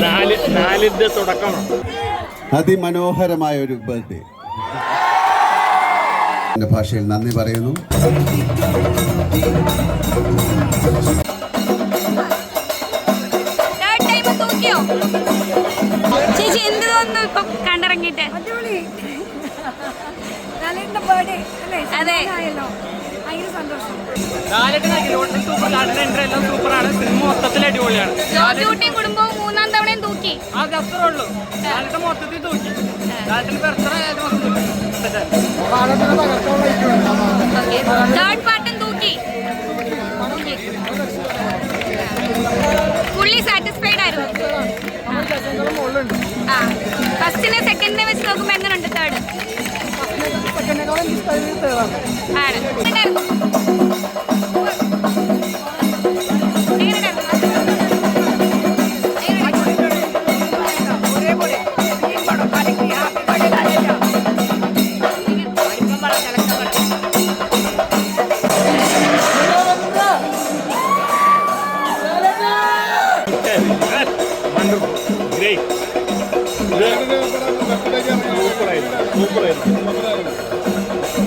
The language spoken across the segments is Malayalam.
നാലിന്റെ തുടക്കമാണ്. അതിമനോഹരമായ ഒരു ബർത്ത്ഡേ. എൻ്റെ ഭാഷയിൽ നന്ദി പറയുന്നു. ചേച്ചി എന്ത് തോന്നുന്നു ഇപ്പൊ കണ്ടിറങ്ങിട്ട്? അതെ, സൂപ്പറാണ്. സിനിമ മൊത്തത്തിൽ അടിപൊളിയാണ്. കുടുംബവും 3-ാം തവണയും തൂക്കി. അത് അത്രേ ഉള്ളൂ. മൊത്തത്തിൽ തൂക്കി. തേർഡ് പാർട്ടും തൂക്കി. ഫുള്ളി സാറ്റിസ്ഫൈഡ് ആയിരുന്നു. ഫസ്റ്റിനെ സെക്കൻഡിനെ വെച്ച് നോക്കുമ്പോ എങ്ങനെയുണ്ട് തേർഡ്?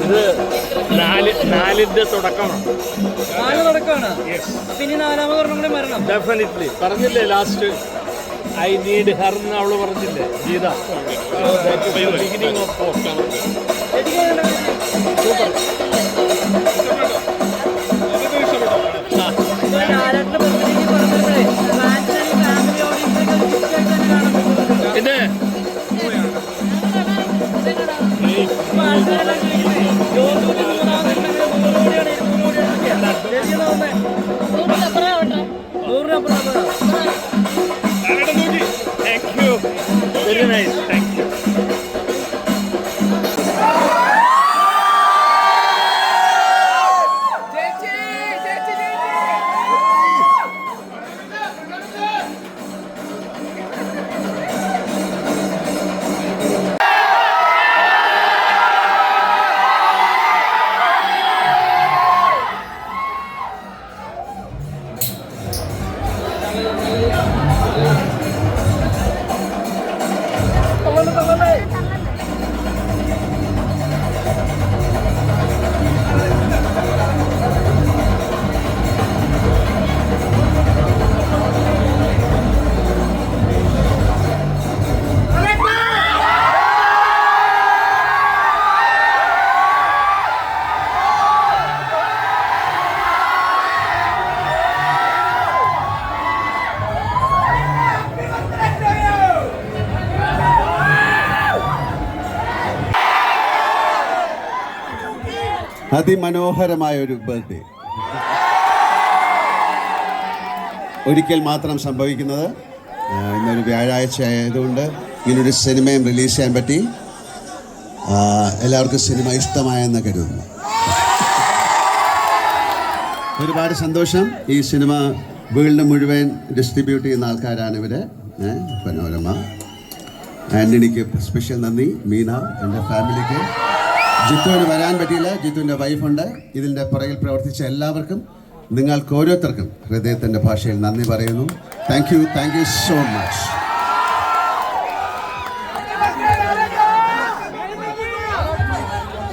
ഇത് നാലിന്റെ തുടക്കമാണ്. പിന്നെ നാലാമത് കൂടി മരണം. ഡെഫിനറ്റ്ലി പറഞ്ഞില്ലേ ലാസ്റ്റ് ഐ നീഡ് ഹെർ എന്ന് അവള് പറഞ്ഞില്ലേ ഗീത. Beginning of super. പിന്നെ thank you, very nice, thank you. അതിമനോഹരമായ ഒരു ബർത്ത്ഡേ. ഒരിക്കൽ മാത്രം സംഭവിക്കുന്നത്. ഇന്നൊരു വ്യാഴാഴ്ച ആയതുകൊണ്ട് ഇങ്ങനൊരു സിനിമയും റിലീസ് ചെയ്യാൻ പറ്റി. എല്ലാവർക്കും സിനിമ ഇഷ്ടമായെന്ന് കരുതുന്നു. ഒരുപാട് സന്തോഷം. ഈ സിനിമ വേൾഡ് മുഴുവൻ ഡിസ്ട്രിബ്യൂട്ട് ചെയ്യുന്ന ആൾക്കാരാണ് ഇവര്. പനോരമ, ആൻ്റണിക്ക് സ്പെഷ്യൽ നന്ദി, മീന, എൻ്റെ ഫാമിലിക്ക്. ജിത്തുവിന് വരാൻ പറ്റിയില്ല, ജിത്തുവിൻ്റെ വൈഫുണ്ട്. ഇതിൻ്റെ പുറകിൽ പ്രവർത്തിച്ച എല്ലാവർക്കും, നിങ്ങൾക്ക് ഓരോരുത്തർക്കും ഹൃദയത്തിൻ്റെ ഭാഷയിൽ നന്ദി പറയുന്നു. Thank you so much.